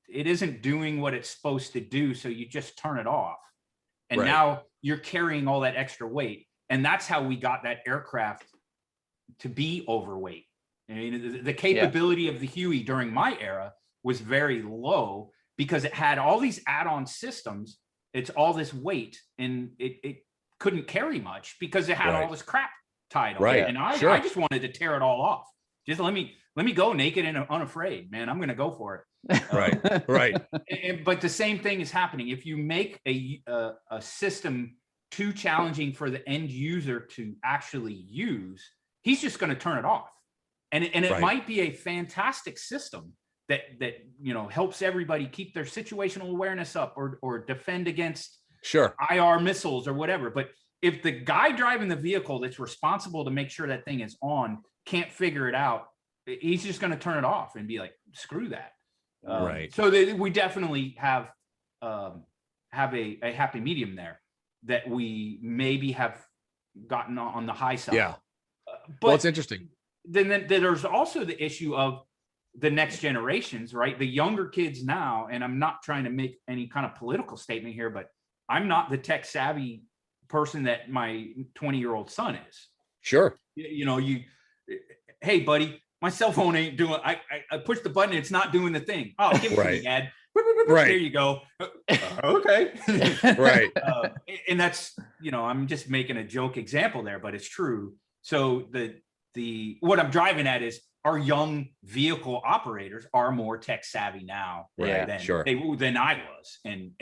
isn't doing what it's supposed to do, so you just turn it off, and now you're carrying all that extra weight. And that's how we got that aircraft to be overweight. I mean, the capability of the Huey during my era was very low because it had all these add-on systems. It's all this weight, and it couldn't carry much because it had all this crap tied on it. And I just wanted to tear it all off. Just let me go naked and unafraid, man. I'm going to go for it. Right. But the same thing is happening. If you make a system too challenging for the end user to actually use, he's just going to turn it off. And it might be a fantastic system that helps everybody keep their situational awareness up or defend against IR missiles or whatever. But if the guy driving the vehicle that's responsible to make sure that thing is on can't figure it out, he's just going to turn it off and be like, screw that. So we definitely have a happy medium there that we maybe have gotten on the high side. But it's interesting. Then there's also the issue of the next generations, right? The younger kids now, and I'm not trying to make any kind of political statement here, but I'm not the tech savvy person that my 20-year-old son is. Sure. Hey buddy, my cell phone ain't doing, I pushed the button, it's not doing the thing. Oh, give it to me, Dad. There you go. Okay. And that's, I'm just making a joke example there, but it's true. So the what I'm driving at is our young vehicle operators are more tech savvy now than I was, and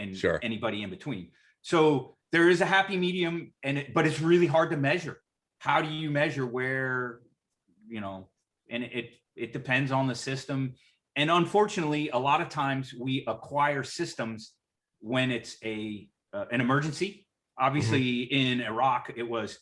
anybody in between. So there is a happy medium, but it's really hard to measure. How do you measure where, and it depends on the system. And unfortunately, a lot of times we acquire systems when it's an emergency. Obviously, in Iraq, it was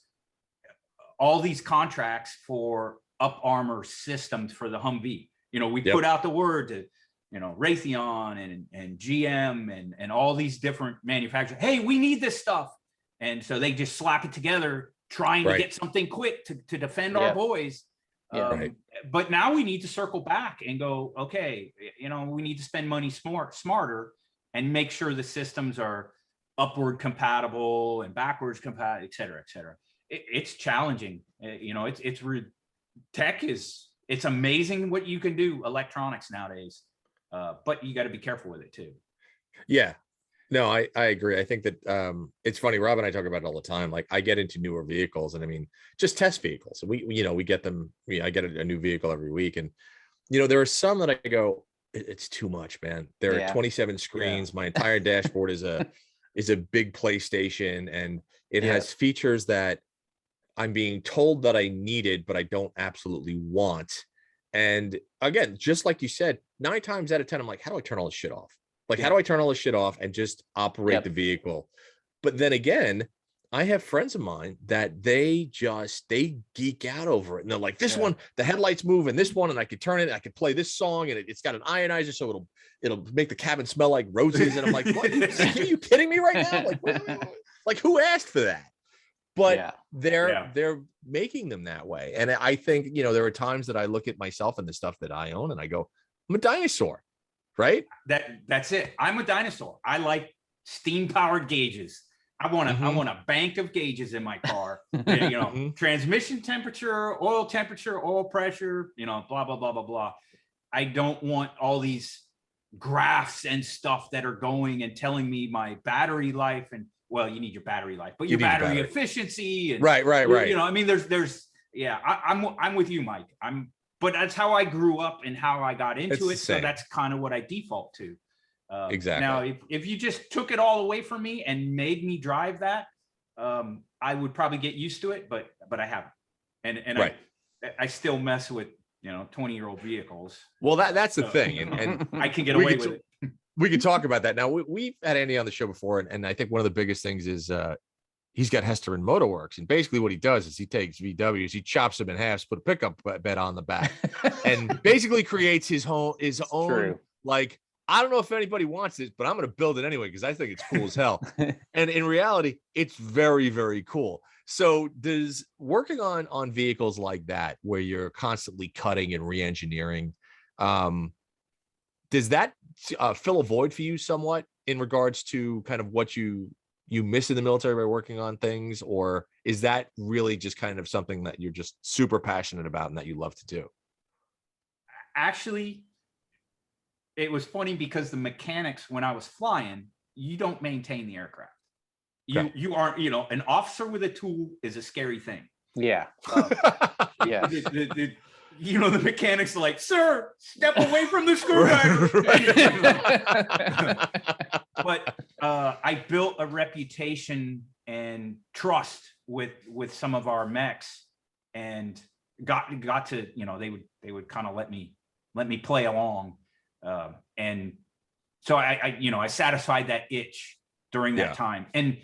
all these contracts for up armor systems for the Humvee. We put out the word to, Raytheon and GM and all these different manufacturers. Hey, we need this stuff. And so they just slap it together, trying to get something quick to defend our boys. But now we need to circle back and go, okay, we need to spend money smarter and make sure the systems are upward compatible and backwards compatible, et cetera, et cetera. It's challenging. Tech it's amazing what you can do, electronics nowadays, but you got to be careful with it too. No, I agree. I think that it's funny. Rob and I talk about it all the time. Like, I get into newer vehicles, and I mean, just test vehicles. We get them. I get a new vehicle every week, and there are some that I go, it's too much, man. There are 27 screens. My entire dashboard is a big PlayStation, and it has features that I'm being told that I needed, but I don't absolutely want. And again, just like you said, 9 times out of 10, I'm like, how do I turn all this shit off? Like, how do I turn all this shit off and just operate the vehicle? But then again, I have friends of mine that they geek out over it. And they're like, this one, the headlights move, and this one, and I could turn it, and I could play this song, and it's got an ionizer, so it'll make the cabin smell like roses. And I'm like, what? Are you kidding me right now? Like, who asked for that? But they're making them that way. And I think, there are times that I look at myself and the stuff that I own, and I go, I'm a dinosaur, right? That's it. I'm a dinosaur. I like steam powered gauges. I want a bank of gauges in my car. Transmission temperature, oil pressure, blah, blah, blah, blah, blah. I don't want all these graphs and stuff that are going and telling me my battery life, and well, you need your battery life, but your battery efficiency and right. I mean, I'm with you, Mike. But that's how I grew up and how I got into it. So that's kind of what I default to. Exactly. Now, if you just took it all away from me and made me drive that, I would probably get used to it, but I haven't. And I still mess with 20-year-old vehicles. Well, that's the thing, and I can get away with it. We can talk about that now. We've had Andy on the show before, and I think one of the biggest things is he's got Hesterman Motorworks, and basically what he does is he takes VWs, he chops them in half, put a pickup bed on the back, and basically creates his own like I don't know if anybody wants this, but I'm going to build it anyway because I think it's cool as hell. And in reality, it's very, very cool. So does working on vehicles like that, where you're constantly cutting and re-engineering, does that fill a void for you somewhat in regards to kind of what you miss in the military by working on things? Or is that really just kind of something that you're just super passionate about and that you love to do? Actually, it was funny because the mechanics, when I was flying, you don't maintain the aircraft. You aren't, an officer with a tool is a scary thing. Yeah. Yeah. The mechanics are like, sir, step away from the screwdriver. But I built a reputation and trust with some of our mechs, and got to, they would kind of let me play along. And so I satisfied that itch during that time. And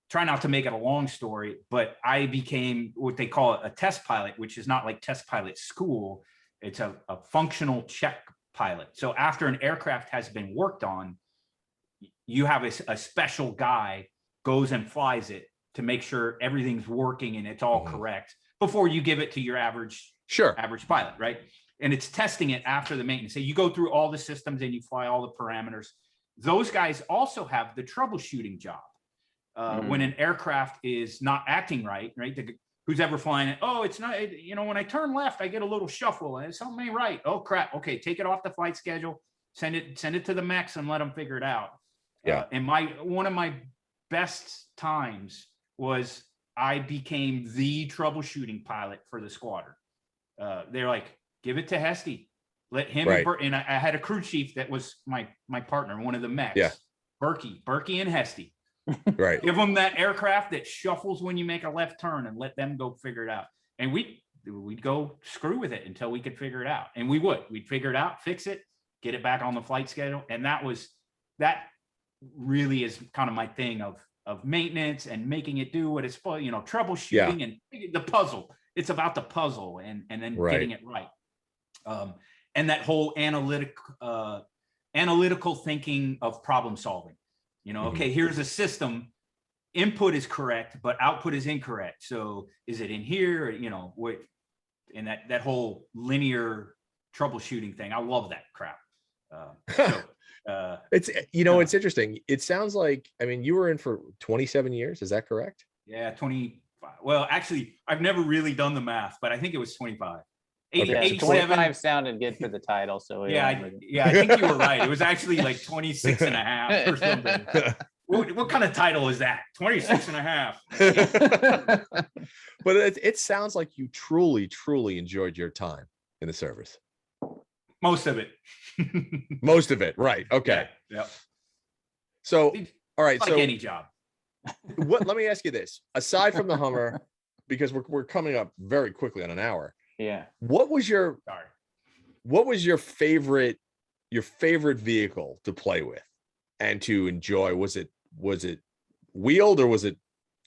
try not to make it a long story, but I became what they call a test pilot, which is not like test pilot school. It's a functional check pilot. So after an aircraft has been worked on, you have a special guy goes and flies it to make sure everything's working and it's all correct before you give it to your average pilot, right? And it's testing it after the maintenance. So you go through all the systems and you fly all the parameters. Those guys also have the troubleshooting job. When an aircraft is not acting right? Who's ever flying it? Oh, it's not, when I turn left, I get a little shuffle and something ain't right. Oh crap. Okay. Take it off the flight schedule, send it to the mechs and let them figure it out. Yeah. And one of my best times was I became the troubleshooting pilot for the squadron. They're like, give it to Hesty. Let him, and I had a crew chief that was my partner, one of the mechs. Yeah. Berkey and Hesty. Right. Give them that aircraft that shuffles when you make a left turn and let them go figure it out. And we'd go screw with it until we could figure it out. And we'd figure it out, fix it, get it back on the flight schedule. And that really is kind of my thing of maintenance and making it do what it's supposed, troubleshooting and the puzzle. It's about the puzzle and then getting it right. And that whole analytical thinking of problem solving. Okay, here's a system, input is correct, but output is incorrect. So is it in here? And that whole linear troubleshooting thing. I love that crap. It's interesting. It sounds like, you were in for 27 years. Is that correct? Yeah, 25. Well, actually, I've never really done the math, but I think it was 25. 25 sounded good for the title. So I think you were right. It was actually like 26 and a half or something. What kind of title is that? 26 and a half. But it sounds like you truly, truly enjoyed your time in the service. Most of it. Most of it. Right. Okay. Yeah. So, all right. Like any job. Let me ask you this. Aside from the Hummer, because we're coming up very quickly on an hour. Yeah. What was your favorite vehicle to play with and to enjoy? Was it wheeled or was it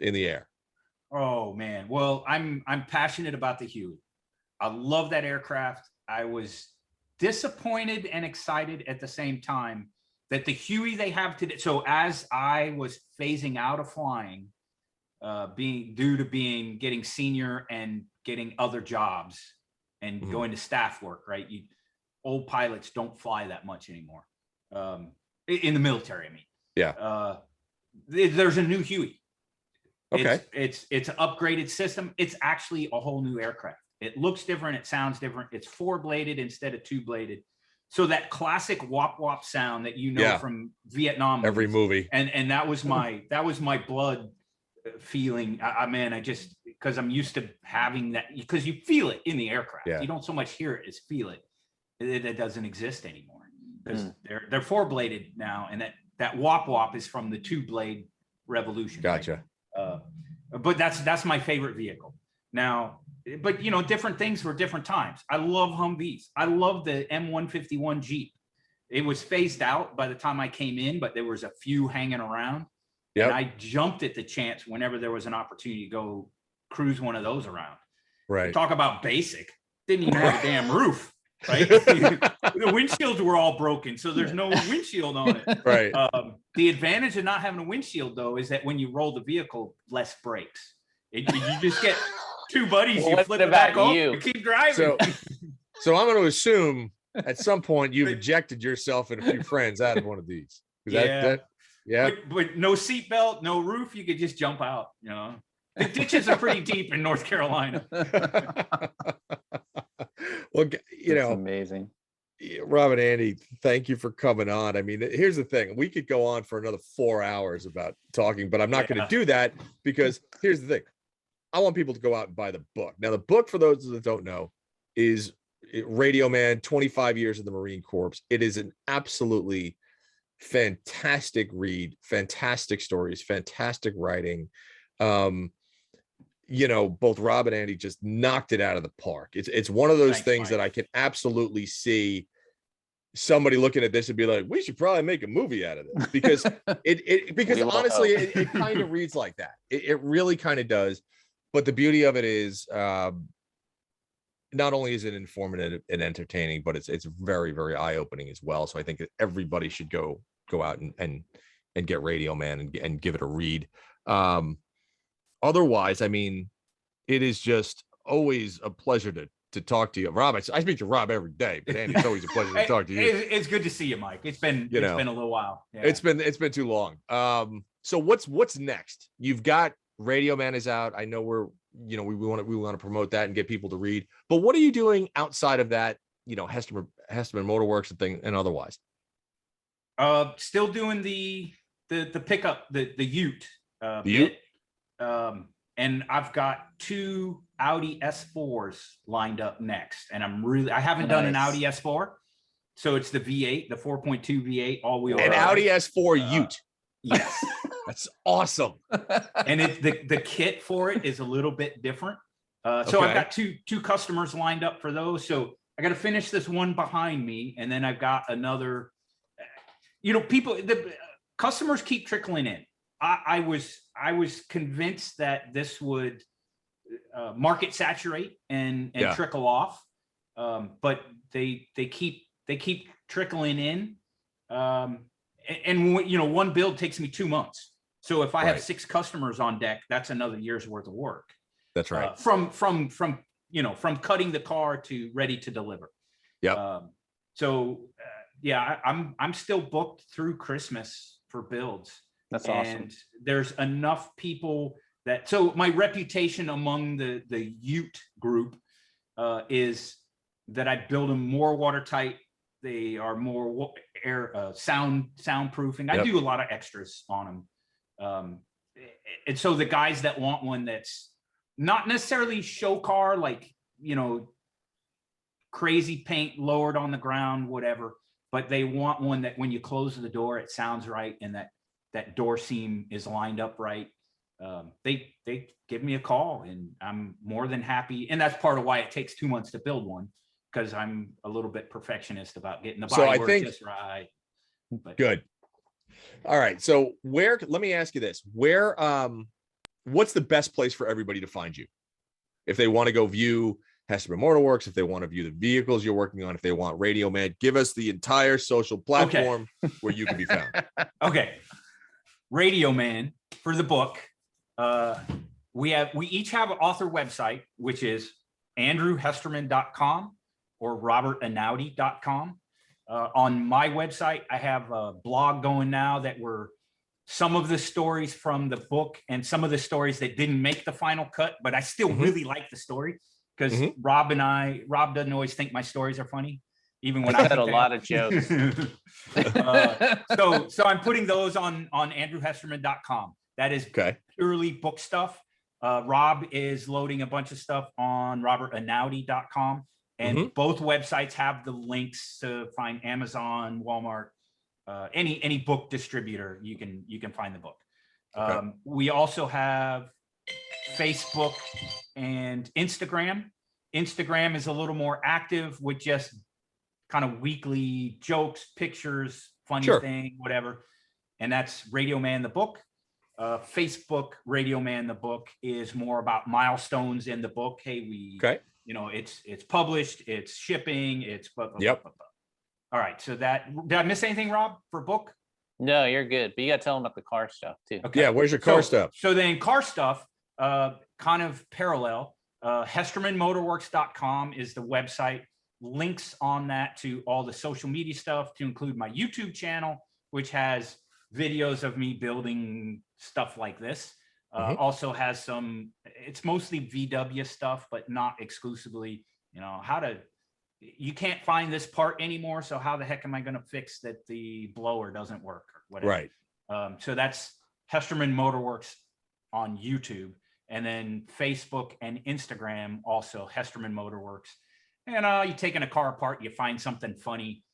in the air? Oh man. Well, I'm passionate about the Huey. I love that aircraft. I was disappointed and excited at the same time that the Huey they have today. So as I was phasing out of flying, getting senior and getting other jobs and going to staff work, right? Old pilots don't fly that much anymore. In the military, Yeah. There's a new Huey. Okay. It's an upgraded system. It's actually a whole new aircraft. It looks different. It sounds different. It's 4-bladed instead of 2-bladed. So that classic wop wop sound that from Vietnam movies. Every movie. And that was my blood feeling. Because I'm used to having that, because you feel it in the aircraft. You don't so much hear it as feel it. It doesn't exist anymore because they're 4-bladed now, and that wop wop is from the 2-blade revolution. Gotcha. Right? But that's my favorite vehicle now. But different things for different times. I love Humvees. I love the M151 Jeep. It was phased out by the time I came in, but there was a few hanging around. Yep. And I jumped at the chance whenever there was an opportunity to go cruise one of those around. Right. Talk about basic. Didn't even have a damn roof. right? The windshields were all broken, so there's no windshield on it. Right. The advantage of not having a windshield, though, is that when you roll the vehicle, less brakes. You just get two buddies, you flip it back off, you keep driving. So I'm going to assume at some point you've ejected yourself and a few friends out of one of these. Yeah. But no seatbelt, no roof, you could just jump out, you know. The ditches are pretty deep in North Carolina. Well, you know, amazing. Rob and Andy, thank you for coming on. I mean, here's the thing. We could go on for another 4 hours about talking, but I'm not going to do that because here's the thing. I want people to go out and buy the book. Now, the book, for those that don't know, is Radioman, 25 years in the Marine Corps. It is an absolutely fantastic read, fantastic stories, fantastic writing. You know, both Rob and Andy just knocked it out of the park. It's one of those things that I can absolutely see somebody looking at this and be like, we should probably make a movie out of this, because because honestly, it kind of reads like that. It really kind of does. But the beauty of it is, not only is it informative and entertaining, but it's very, very eye-opening as well. So I think that everybody should go out and get Radioman and give it a read. Otherwise, I mean, it is just always a pleasure to talk to you, Rob. I speak to Rob every day, but Andy, it's always a pleasure to talk to you. It's good to see you, Mike. It's been a little while. Yeah. It's been too long. So what's next? You've got Radioman is out. I know we want to promote that and get people to read. But what are you doing outside of that? You know, Hesterman Motorworks and otherwise. Still doing the pickup, the Ute. The Ute. And I've got 2 Audi S4s lined up next, and I haven't done an Audi S4, so it's the V8, the 4.2 V8 all-wheel drive. An Audi S4 Ute. Yes. That's awesome. And the kit for it is a little bit different. So I've got two customers lined up for those. So I got to finish this one behind me, and then I've got another. You know, the customers keep trickling in. I was convinced that this would market saturate and trickle off, but they keep trickling in. And you know, one build takes me 2 months. So if I have 6 customers on deck, that's another year's worth of work. That's right. From cutting the car to ready to deliver. Yeah. I'm still booked through Christmas for builds. That's awesome. And there's enough people so my reputation among the Ute group is that I build them more watertight. They are more air soundproofing. I do a lot of extras on them. And so the guys that want one that's not necessarily show car, like, you know, crazy paint lowered on the ground, whatever, but they want one that when you close the door, it sounds right, and that door seam is lined up right. They give me a call, and I'm more than happy. And that's part of why it takes 2 months to build one, because I'm a little bit perfectionist about getting the body just right. But good. All right. So let me ask you this, what's the best place for everybody to find you? If they want to go view Hesterman Motorworks, if they want to view the vehicles you're working on, if they want Radioman, give us the entire social platform where you can be found. Okay. Radioman for the book. We each have an author website, which is andrewhesterman.com or robertanaudi.com. On my website, I have a blog going now that were some of the stories from the book and some of the stories that didn't make the final cut, but I still really like the story, because Rob doesn't always think my stories are funny, even when I had a lot of jokes. So I'm putting those on andrewhesterman.com. That is purely book stuff. Rob is loading a bunch of stuff on robertanaudi.com, and both websites have the links to find Amazon, Walmart, any book distributor. You can find the book. We also have Facebook and Instagram. Instagram is a little more active with just kind of weekly jokes, pictures, funny thing, whatever. And that's Radioman the book. Facebook Radioman the book is more about milestones in the book. Hey, You know, it's published, it's shipping, it's Yep. All right. So that, did I miss anything, Rob, for book? No, you're good. But you got to tell them about the car stuff too. Okay. Yeah. Where's your car stuff? So then car stuff, kind of parallel. HestermanMotorworks.com is the website. Links on that to all the social media stuff, to include my YouTube channel, which has videos of me building stuff like this. Also has some, it's mostly VW stuff, but not exclusively, you know, you can't find this part anymore. So how the heck am I going to fix that the blower doesn't work or whatever? Right. So that's Hesterman Motorworks on YouTube, and then Facebook and Instagram, also Hesterman Motorworks. And you're taking a car apart, you find something funny.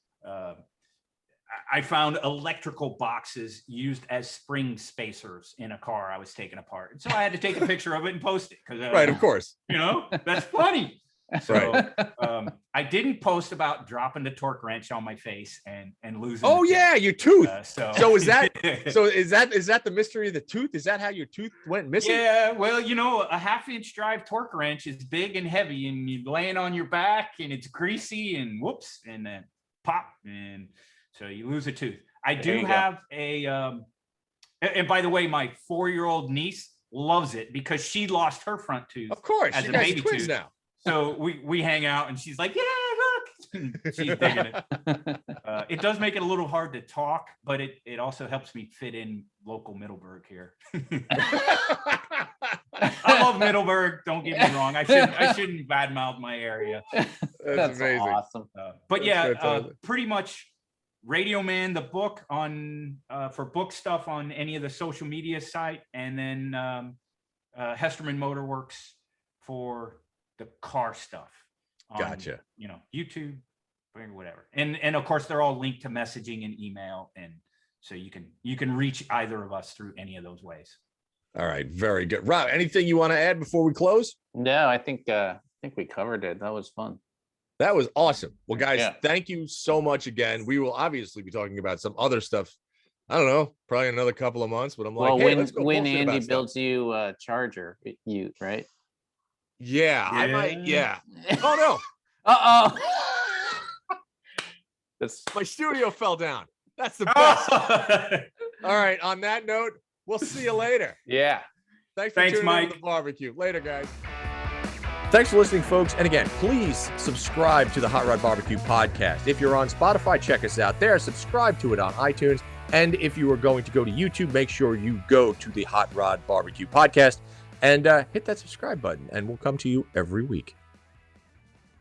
I found electrical boxes used as spring spacers in a car I was taking apart. And so I had to take a picture of it and post it. Right, of course. You know, that's funny. So I didn't post about dropping the torque wrench on my face and losing. Oh yeah, your tooth. So is that is that the mystery of the tooth? Is that how your tooth went missing? Yeah, well, you know, a 1/2-inch drive torque wrench is big and heavy, and you're laying on your back, and it's greasy, and whoops, and then pop, and so you lose a tooth. I do have a, and by the way, my 4-year-old niece loves it because she lost her front tooth. Of course, as you a guys baby are twins tooth. now. So we hang out, and she's like, "Yeah, look!" She's digging it. It does make it a little hard to talk, but it also helps me fit in local Middleburg here. I love Middleburg. Don't get me wrong. I shouldn't badmouth my area. That's amazing. Awesome. But yeah, pretty much Radioman, the book on for book stuff on any of the social media site, and then Hesterman Motorworks for the car stuff. On, gotcha. You know, YouTube, whatever, and of course they're all linked to messaging and email, and so you can reach either of us through any of those ways. All right, very good. Rob, anything you want to add before we close? No, I think we covered it. That was fun. That was awesome. Well, guys, thank you so much again. We will obviously be talking about some other stuff. I don't know, probably another couple of months, but I'm like, hey, let's go when Andy builds you a charger, right? Yeah, I might. Yeah. Oh no. Uh-oh. My studio fell down. That's the best. All right. On that note, we'll see you later. Yeah. Thanks, Mike. In to the barbecue. Later, guys. Thanks for listening, folks. And again, please subscribe to the Hot Rod Barbecue podcast. If you're on Spotify, check us out there. Subscribe to it on iTunes. And if you are going to go to YouTube, make sure you go to the Hot Rod Barbecue podcast and hit that subscribe button, and we'll come to you every week.